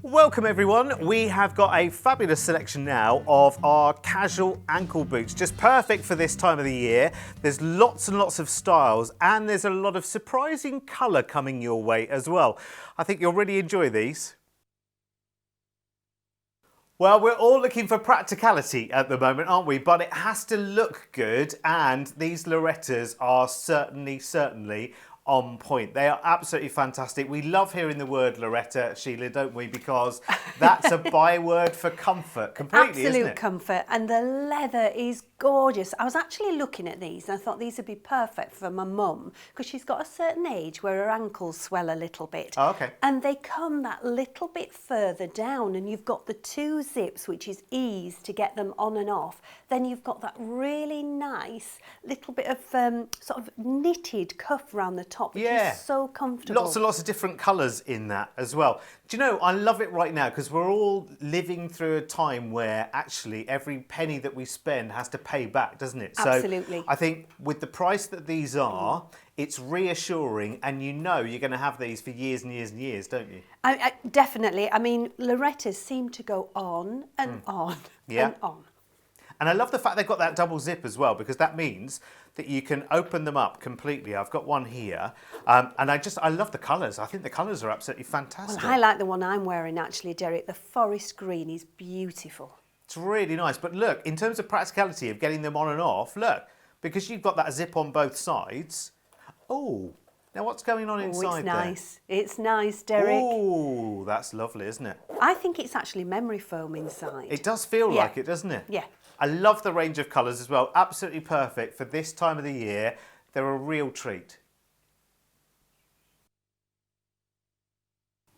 Welcome everyone. We have got a fabulous selection now of our casual ankle boots, just perfect for this time of the year. There's lots and lots of styles and there's a lot of surprising colour coming your way as well. I think you'll really enjoy these. Well, we're all looking for practicality at the moment, aren't we? But it has to look good, and these Lorettas are certainly on point. They are absolutely fantastic. We love hearing the word Loretta, Sheila, don't we? Because that's a byword for comfort, completely, isn't it? Absolute comfort, and the leather is gorgeous. I was actually looking at these and I thought these would be perfect for my mum because she's got a certain age where her ankles swell a little bit. Oh, okay. And they come that little bit further down, and you've got the two zips, which is ease to get them on and off. Then you've got that really nice little bit of sort of knitted cuff around the top, which is so comfortable. Lots and lots of different colours in that as well. Do you know, I love it right now because we're all living through a time where actually every penny that we spend has to pay back, doesn't it? Absolutely. So I think with the price that these are, it's reassuring, and you know you're going to have these for years and years and years, don't you? Definitely. I mean, Lorettas seem to go on and on and on. And I love the fact they've got that double zip as well, because that means that you can open them up completely. I've got one here, and I love the colours. I think the colours are absolutely fantastic. Well, I like the one I'm wearing actually, Derek. The forest green is beautiful. It's really nice. But look, in terms of practicality of getting them on and off, look, because you've got that zip on both sides. Oh, now what's going on inside there? It's nice. It's nice, Derek. Oh, that's lovely, isn't it? I think it's actually memory foam inside. It does feel like it, doesn't it? Yeah. I love the range of colours as well. Absolutely perfect for this time of the year. They're a real treat.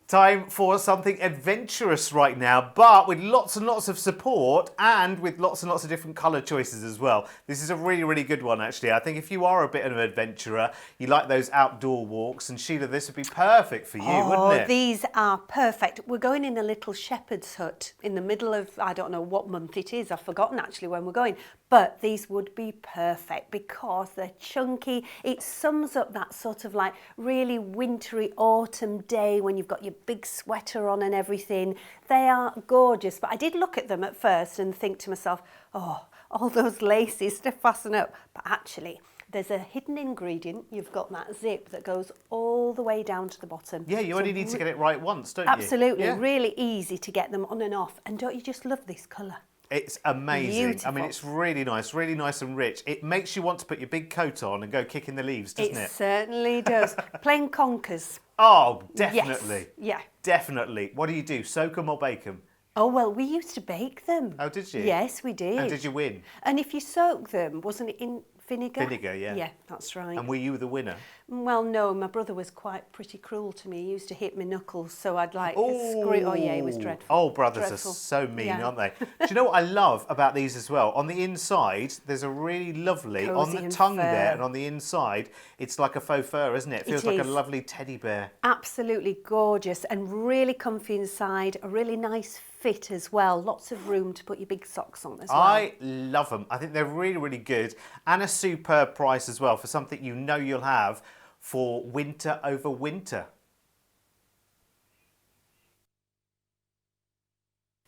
Time for something adventurous right now, but with lots and lots of support and with lots and lots of different colour choices as well. This is a really good one, actually. I think if you are a bit of an adventurer, you like those outdoor walks, and Sheila, this would be perfect for you, wouldn't it? These are perfect. We're going in a little shepherd's hut in the middle of, I don't know what month it is, I've forgotten actually when we're going, but these would be perfect because they're chunky. It sums up that sort of like really wintry autumn day when you've got your big sweater on and everything. They are gorgeous, but I did look at them at first and think to myself, oh, all those laces to fasten up. But actually, there's a hidden ingredient. You've got that zip that goes all the way down to the bottom. Yeah, you only need to get it right once, don't you? Absolutely, really easy to get them on and off. And don't you just love this colour? It's amazing. Beautiful. I mean, it's really nice and rich. It makes you want to put your big coat on and go kicking the leaves, doesn't it? It certainly does. Plain conkers. Oh, definitely. Yes. Yeah. Definitely. What do you do? Soak them or bake them? Oh, well, we used to bake them. Oh, did you? Yes, we did. And did you win? And if you soak them, wasn't it in vinegar? Vinegar, yeah. Yeah, that's right. And were you the winner? Well, no, my brother was pretty cruel to me. He used to hit my knuckles, so I'd like scream. Oh, yeah, it was dreadful. Oh, brothers dreadful. Are so mean, aren't they? Do you know what I love about these as well? On the inside, there's a really lovely, Cozy on the tongue fur. there, and on the inside, it's like a faux fur, isn't it? It feels like a is. lovely teddy bear. Absolutely gorgeous and really comfy inside. A really nice fit as well. Lots of room to put your big socks on as well. I love them. I think they're really good, and a superb price as well for something you know you'll have for winter over winter.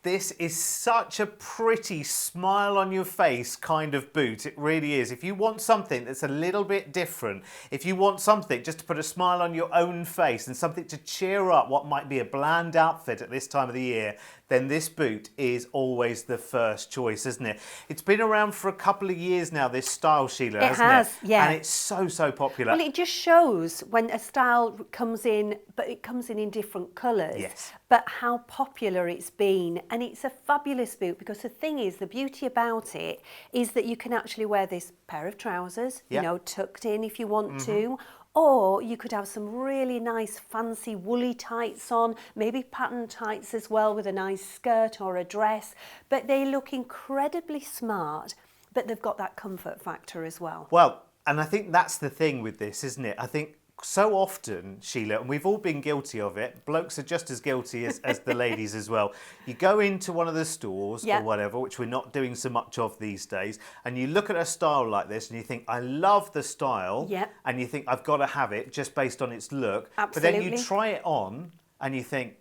This is such a pretty smile on your face kind of boot. It really is. If you want something that's a little bit different, if you want something just to put a smile on your own face and something to cheer up what might be a bland outfit at this time of the year, then this boot is always the first choice, isn't it? It's been around for a couple of years now, this style, Sheila, hasn't it? It has, yeah. And it's so popular. Well, it just shows when a style comes in, but it comes in different colours. Yes. But how popular it's been. And it's a fabulous boot because the thing is, the beauty about it is that you can actually wear this pair of trousers, you know, tucked in if you want to. Or you could have some really nice fancy woolly tights on, maybe pattern tights as well with a nice skirt or a dress. But they look incredibly smart, but they've got that comfort factor as well. Well, and I think that's the thing with this, isn't it? I think so often, Sheila, and we've all been guilty of it, blokes are just as guilty as the ladies as well. You go into one of the stores or whatever, which we're not doing so much of these days, and you look at a style like this and you think, I love the style, and you think, I've got to have it just based on its look. Absolutely. But then you try it on and you think,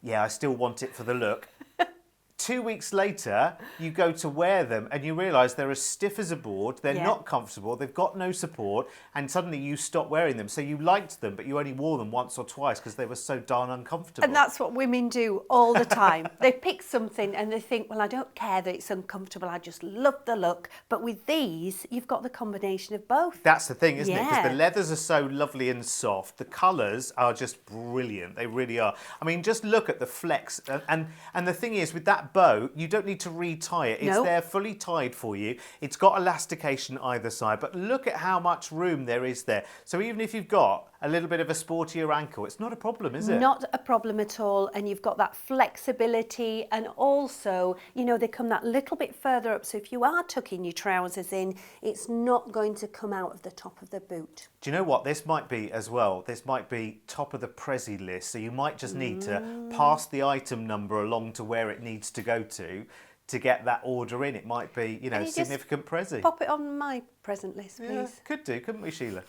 yeah, I still want it for the look. 2 weeks later, you go to wear them and you realise they're as stiff as a board, they're not comfortable, they've got no support, and suddenly you stop wearing them. So you liked them, but you only wore them once or twice because they were so darn uncomfortable. And that's what women do all the time. They pick something and they think, well, I don't care that it's uncomfortable, I just love the look. But with these, you've got the combination of both. That's the thing, isn't it? Because Yeah. the leathers are so lovely and soft. The colours are just brilliant. They really are. I mean, just look at the flex. And the thing is, with that bow, you don't need to retie it. It's Nope. there fully tied for you. It's got elastication either side. But look at how much room there is there. So even if you've got a little bit of a sportier ankle, it's not a problem, is it? Not a problem at all. And you've got that flexibility. And also, you know, they come that little bit further up. So if you are tucking your trousers in, it's not going to come out of the top of the boot. Do you know what? This might be as well. This might be top of the Prezi list. So you might just need to pass the item number along to where it needs to go to get that order in. It might be, you know, you just significant Prezi. Pop it on my present list, please. Yeah, could do, couldn't we, Sheila?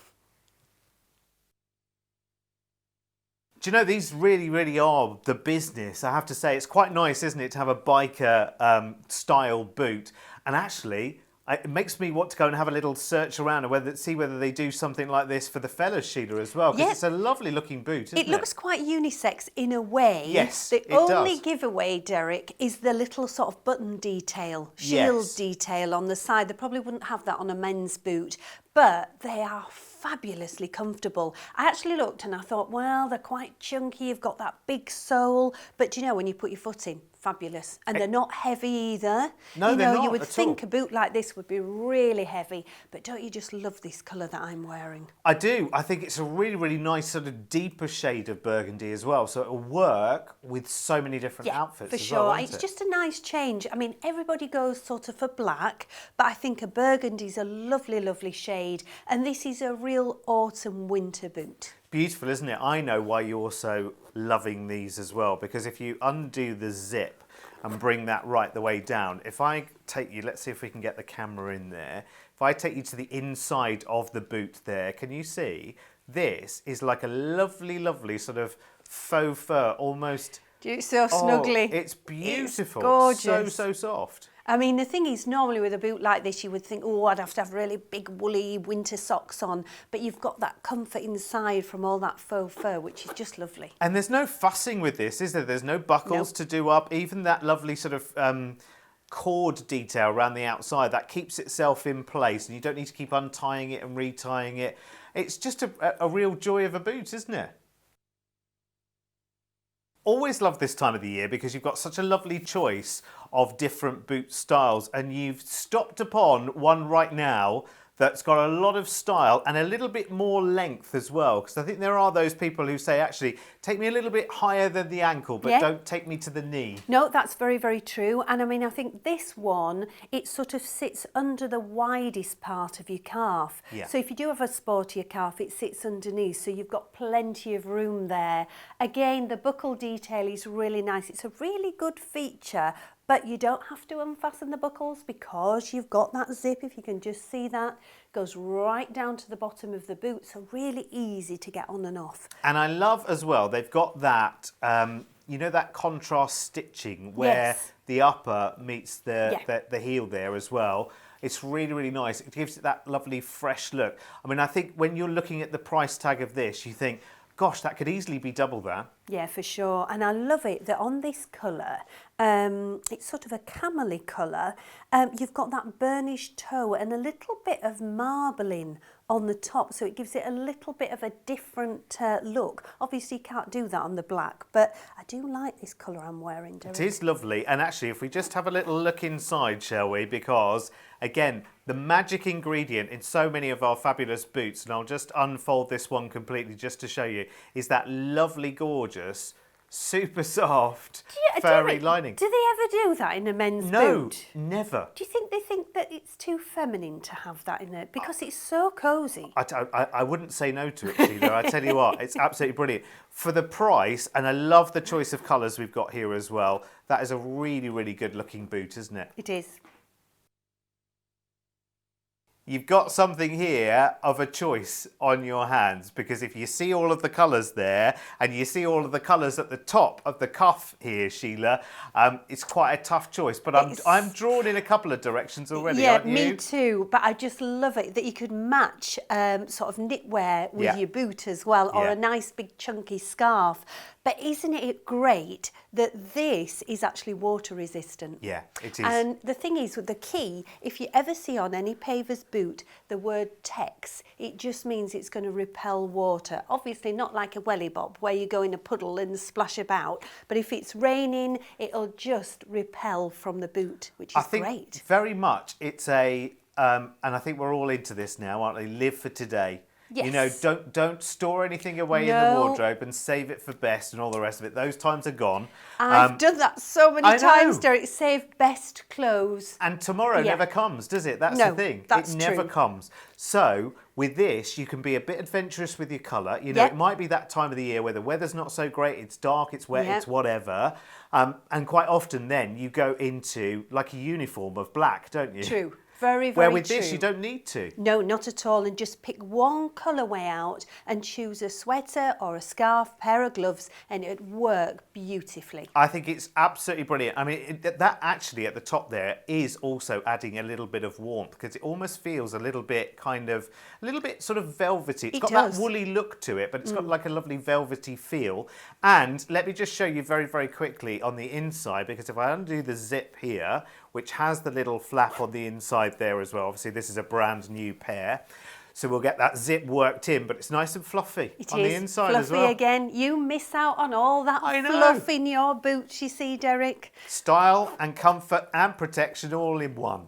Do you know, these really, really are the business. I have to say, it's quite nice, isn't it, to have a biker style boot. And actually, it makes me want to go and have a little search around and see whether they do something like this for the fellas, Sheila, as well. Because Yeah. it's a lovely looking boot, isn't it? It looks quite unisex in a way. Yes, The it only does. giveaway, Derek, is the little sort of button detail, shield Yes. detail on the side. They probably wouldn't have that on a men's boot, but they are fabulously comfortable. I actually looked and I thought, well, they're quite chunky. You've got that big sole, but do you know, when you put your foot in, fabulous. And they're not heavy either. No, you they're know, not you would at think all. a boot like this would be really heavy, but don't you just love this colour that I'm wearing? I do. I think it's a really, really nice sort of deeper shade of burgundy as well. So it'll work with so many different outfits for as sure. well, won't It's it? just a nice change. I mean, everybody goes sort of for black, but I think a burgundy's a lovely, lovely shade. And this is a real autumn winter boot. Beautiful, isn't it? I know why you're so loving these as well, because if you undo the zip and bring that right the way down, if I take you, let's see if we can get the camera in there. If I take you to the inside of the boot there, can you see? This is like a lovely, lovely sort of faux fur, almost. It's so Oh, snuggly. it's beautiful. It's So, gorgeous. so soft. I mean, the thing is, normally with a boot like this, you would think, oh, I'd have to have really big woolly winter socks on. But you've got that comfort inside from all that faux fur, which is just lovely. And there's no fussing with this, is there? There's no buckles Nope. to do up. Even that lovely sort of cord detail around the outside, that keeps itself in place and you don't need to keep untying it and retying it. It's just a real joy of a boot, isn't it? Always love this time of the year because you've got such a lovely choice of different boot styles, and you've stopped upon one right now that's got a lot of style and a little bit more length as well, because I think there are those people who say, actually, take me a little bit higher than the ankle, but Yeah. don't take me to the knee. No, that's very, very true. And I mean, I think this one, it sort of sits under the widest part of your calf. Yeah. So if you do have a sportier calf, it sits underneath. So you've got plenty of room there. Again, the buckle detail is really nice. It's a really good feature, but you don't have to unfasten the buckles because you've got that zip, if you can just see that, goes right down to the bottom of the boot. So really easy to get on and off. And I love as well, they've got that, you know, that contrast stitching where Yes. the upper meets the Yeah. heel there as well. It's really, really nice. It gives it that lovely fresh look. I mean, I think when you're looking at the price tag of this, you think, gosh, that could easily be double that. Yeah, for sure. And I love it that on this colour, it's sort of a camely colour, you've got that burnished toe and a little bit of marbling on the top, so it gives it a little bit of a different look. Obviously, you can't do that on the black, but I do like this colour I'm wearing, Derek. It is lovely. And actually, if we just have a little look inside, shall we? Because, again, the magic ingredient in so many of our fabulous boots, and I'll just unfold this one completely just to show you, is that lovely, gorgeous, super soft, furry Derek, lining. Do they ever do that in a men's No, boot? never. Do you think they think that it's too feminine to have that in there? Because it's so cosy. I wouldn't say no to it, Sheila. I tell you what, it's absolutely brilliant. For the price, and I love the choice of colours we've got here as well, that is a really, really good looking boot, isn't it? It is. you've got something here of a choice on your hands, because if you see all of the colours there and you see all of the colours at the top of the cuff here, Sheila, it's quite a tough choice. But I'm drawn in a couple of directions already, aren't you? Me too. But I just love it that you could match sort of knitwear with your boot as well, or a nice big chunky scarf. But isn't it great that this is actually water resistant? Yeah, it is. And the thing is, with the key, if you ever see on any paver's boot the word Tex, it just means it's going to repel water. Obviously not like a welly bob where you go in a puddle and splash about, but if it's raining, it'll just repel from the boot, which is great. I think very much it's a, and I think we're all into this now, aren't we? Live for today. Yes. You know, don't store anything away in the wardrobe and save it for best and all the rest of it. Those times are gone. I've done that so many times, Derek. Save best clothes. And tomorrow never comes, does it? That's No, the thing. that's it never true. comes. So with this, you can be a bit adventurous with your colour. You know, it might be that time of the year where the weather's not so great. It's dark, it's wet, it's whatever. And quite often then you go into like a uniform of black, don't you? True. Very, very Where with true. this, you don't need to. No, not at all. And just pick one colourway out and choose a sweater or a scarf, pair of gloves, and it'd work beautifully. I think it's absolutely brilliant. I mean, that actually at the top there is also adding a little bit of warmth, because it almost feels a little bit sort of velvety. It's got that woolly look to it, but it's got like a lovely velvety feel. And let me just show you very, very quickly on the inside, because if I undo the zip here, which has the little flap on the inside there as well. Obviously, this is a brand new pair. So we'll get that zip worked in, but it's nice and fluffy on the inside as well. Fluffy again. You miss out on all that fluff in your boots, you see, Derek. Style and comfort and protection all in one.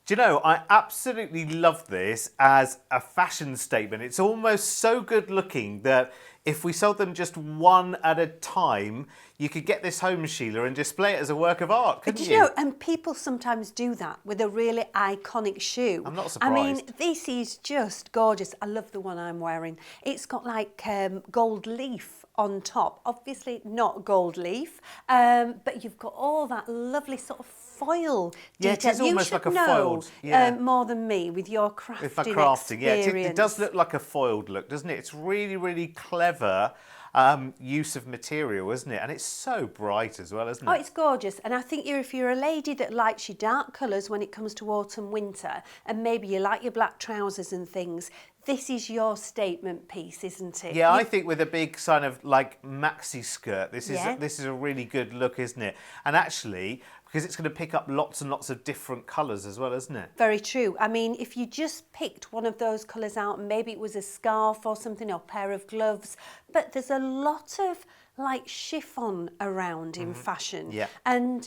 Do you know, I absolutely love this as a fashion statement. It's almost so good looking that if we sold them just one at a time, you could get this home, Sheila, and display it as a work of art, couldn't you? You know, and people sometimes do that with a really iconic shoe. I'm not surprised. I mean, this is just gorgeous. I love the one I'm wearing. It's got like gold leaf on top. Obviously not gold leaf, but you've got all that lovely sort of foil detail. Yeah, it is almost like a foiled. Yeah. More than me with your crafting With my crafting, yeah. experience. It does look like a foiled look, doesn't it? It's really, really clever use of material, isn't it? And it's so bright as well, isn't it? Oh, it's gorgeous. And I think if you're a lady that likes your dark colours when it comes to autumn, winter, and maybe you like your black trousers and things, this is your statement piece, isn't it? Yeah, I think with a big kind of like maxi skirt, this is a really good look, isn't it? And actually, because it's going to pick up lots and lots of different colours as well, isn't it? Very true. I mean, if you just picked one of those colours out, maybe it was a scarf or something, or a pair of gloves, but there's a lot of like chiffon around in fashion. Yeah. And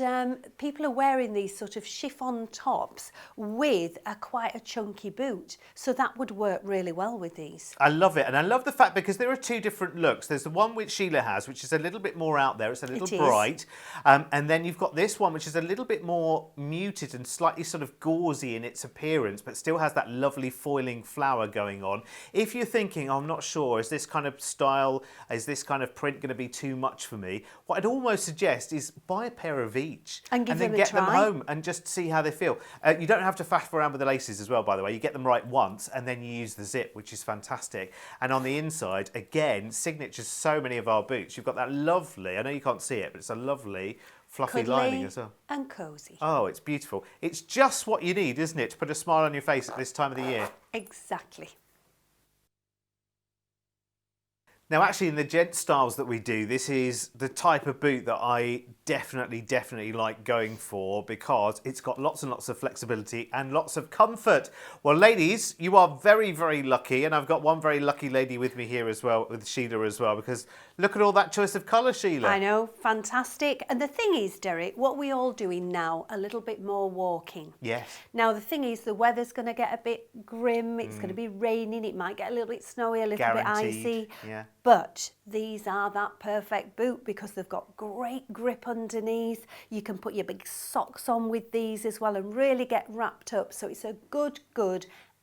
people are wearing these sort of chiffon tops with quite a chunky boot. So that would work really well with these. I love it. And I love the fact, because there are two different looks. There's the one which Sheila has, which is a little bit more out there. It's a little bright. And then you've got this one, which is a little bit more muted and slightly sort of gauzy in its appearance, but still has that lovely foiling flower going on. If you're thinking, I'm not sure, is this kind of style, is this kind of print going to be too much for me? What I'd almost suggest is buy a pair of each and then get them home and just see how they feel. You don't have to faff around with the laces as well, by the way. You get them right once and then you use the zip, which is fantastic. And on the inside, again, signatures so many of our boots. You've got that lovely, I know you can't see it, but it's a lovely fluffy lining as well. And cosy. Oh, it's beautiful. It's just what you need, isn't it, to put a smile on your face at this time of the year. Exactly. Now, actually, in the gent styles that we do, this is the type of boot that I definitely like going for, because it's got lots and lots of flexibility and lots of comfort. Well, ladies, you are very, very lucky, and I've got one very lucky lady with me here as well, with Sheila as well, because look at all that choice of colour, Sheila. I know, fantastic. And the thing is, Derek, what we all doing now, a little bit more walking. Yes. Now, the thing is, the weather's going to get a bit grim, it's going to be raining, it might get a little bit snowy, a little bit icy. Yeah. But these are that perfect boot because they've got great grip underneath. You can put your big socks on with these as well and really get wrapped up. So it's a good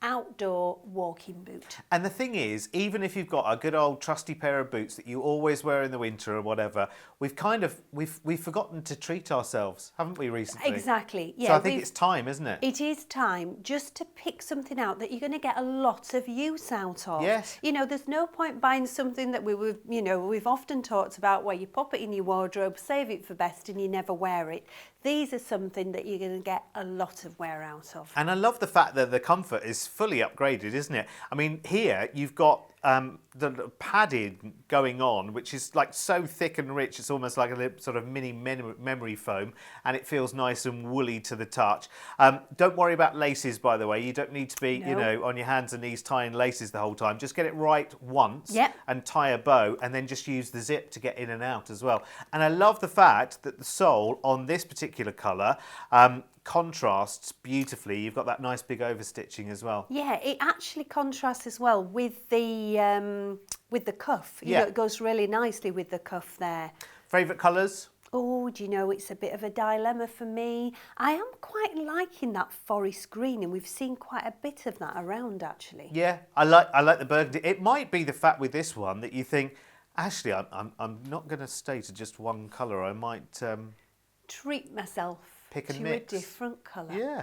outdoor walking boot. And the thing is, even if you've got a good old trusty pair of boots that you always wear in the winter or whatever, we've forgotten to treat ourselves, haven't we, recently? Exactly. Yeah. So I think it's time, isn't it? It is time just to pick something out that you're going to get a lot of use out of. Yes. You know, there's no point buying something that we've often talked about where you pop it in your wardrobe, save it for best, and you never wear it. These are something that you're going to get a lot of wear out of. And I love the fact that the comfort is fully upgraded, isn't it? I mean, here you've got the padding going on, which is like so thick and rich, it's almost like a sort of mini memory foam, and it feels nice and woolly to the touch. Don't worry about laces, by the way. You don't need to be, on your hands and knees tying laces the whole time. Just get it right once and tie a bow, and then just use the zip to get in and out as well. And I love the fact that the sole on this particular colour contrasts beautifully. You've got that nice big overstitching as well. Yeah, it actually contrasts as well with the cuff. You know, it goes really nicely with the cuff there. Favourite colours? Oh, do you know, it's a bit of a dilemma for me. I am quite liking that forest green, and we've seen quite a bit of that around, actually. Yeah, I like the burgundy. It might be the fact with this one that you think, actually, I'm not going to stay to just one colour. I might treat myself pick and to mix. a different colour. Yeah.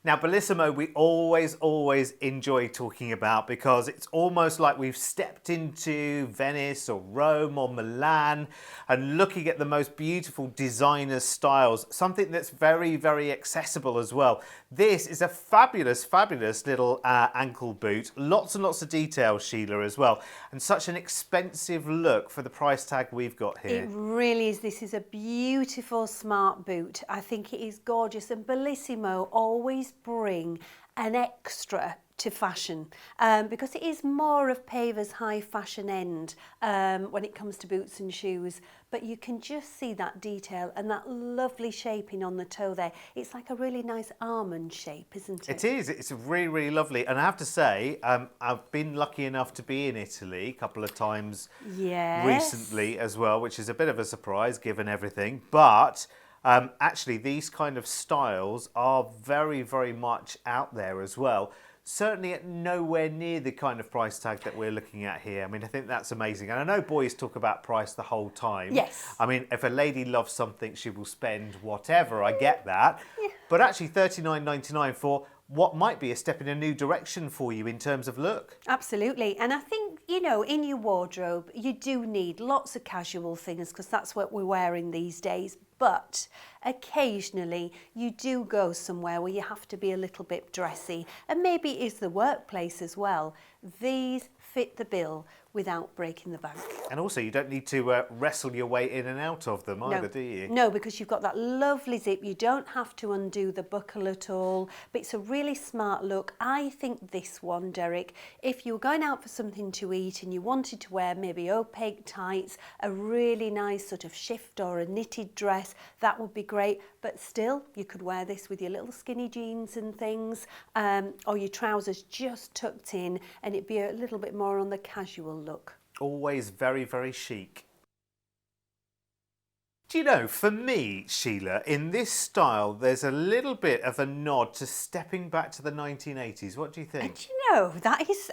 Now, Bellissimo, we always enjoy talking about, because it's almost like we've stepped into Venice or Rome or Milan and looking at the most beautiful designer styles, something that's very, very accessible as well. This is a fabulous, fabulous little ankle boot. Lots and lots of details, Sheila, as well. And such an expensive look for the price tag we've got here. It really is. This is a beautiful, smart boot. I think it is gorgeous. And Bellissimo always bring an extra to fashion because it is more of Paver's high fashion end when it comes to boots and shoes, but you can just see that detail and that lovely shaping on the toe there. It's like a really nice almond shape, isn't it? It is. It's really, really lovely. And I have to say, I've been lucky enough to be in Italy a couple of times recently as well, which is a bit of a surprise given everything, but actually, these kind of styles are very, very much out there as well. Certainly at nowhere near the kind of price tag that we're looking at here. I mean, I think that's amazing. And I know boys talk about price the whole time. Yes. I mean, if a lady loves something, she will spend whatever. I get that. Yeah. But actually, $39.99 for what might be a step in a new direction for you in terms of look. Absolutely. And I think, you know, in your wardrobe, you do need lots of casual things because that's what we're wearing these days. But occasionally you do go somewhere where you have to be a little bit dressy, and maybe it is the workplace as well. These fit the bill without breaking the bank. And also, you don't need to wrestle your way in and out of them either, do you? No, because you've got that lovely zip. You don't have to undo the buckle at all, but it's a really smart look. I think this one, Derek, if you were going out for something to eat and you wanted to wear maybe opaque tights, a really nice sort of shift or a knitted dress, that would be great. But still, you could wear this with your little skinny jeans and things, or your trousers just tucked in, and it'd be a little bit more on the casual look. Always very, very chic. Do you know, for me, Sheila, in this style, there's a little bit of a nod to stepping back to the 1980s. What do you think? And do you know,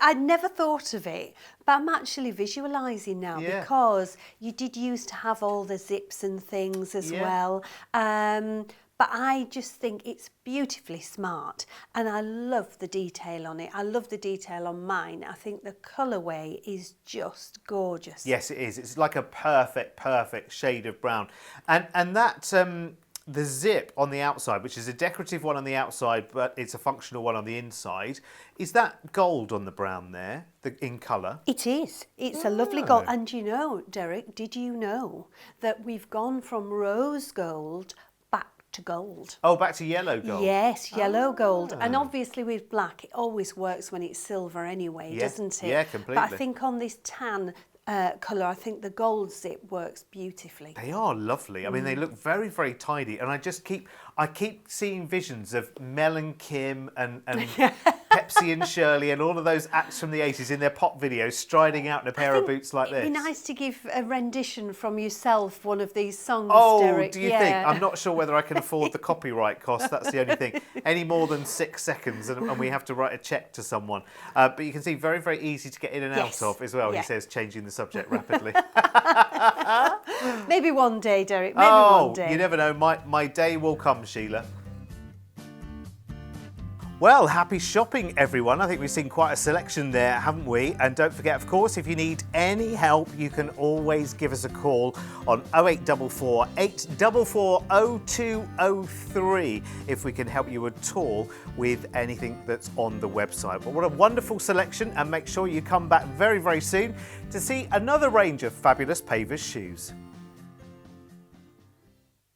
I'd never thought of it, but I'm actually visualising now because you did used to have all the zips and things as well. But I just think it's beautifully smart, and I love the detail on it. I love the detail on mine. I think the colourway is just gorgeous. Yes, it is. It's like a perfect shade of brown. And that, the zip on the outside, which is a decorative one on the outside, but it's a functional one on the inside, is that gold on the brown there, in colour? It is. It's a lovely gold. And you know, Derek, did you know that we've gone from rose gold to gold? Oh, back to yellow gold. Yes, yellow gold. And obviously with black, it always works when it's silver anyway, doesn't it? Yeah, completely. But I think on this tan colour, I think the gold zip works beautifully. They are lovely. I mean, they look very, very tidy. And I keep seeing visions of Mel and Kim and Pepsi and Shirley and all of those acts from the 80s in their pop videos striding out in a pair of boots like this. It'd be nice to give a rendition from yourself, one of these songs, Oh, Derek. do you think? I'm not sure whether I can afford the copyright cost. That's the only thing. Any more than 6 seconds and we have to write a cheque to someone. But you can see very, very easy to get in and out of as well, he says, changing the subject rapidly. Maybe one day, Derek, maybe one day. You never know. My day will come, Sheila. Well, happy shopping, everyone. I think we've seen quite a selection there, haven't we? And don't forget, of course, if you need any help, you can always give us a call on 0844 844 0203 if we can help you at all with anything that's on the website. But what a wonderful selection, and make sure you come back very, very soon to see another range of fabulous Pavers shoes.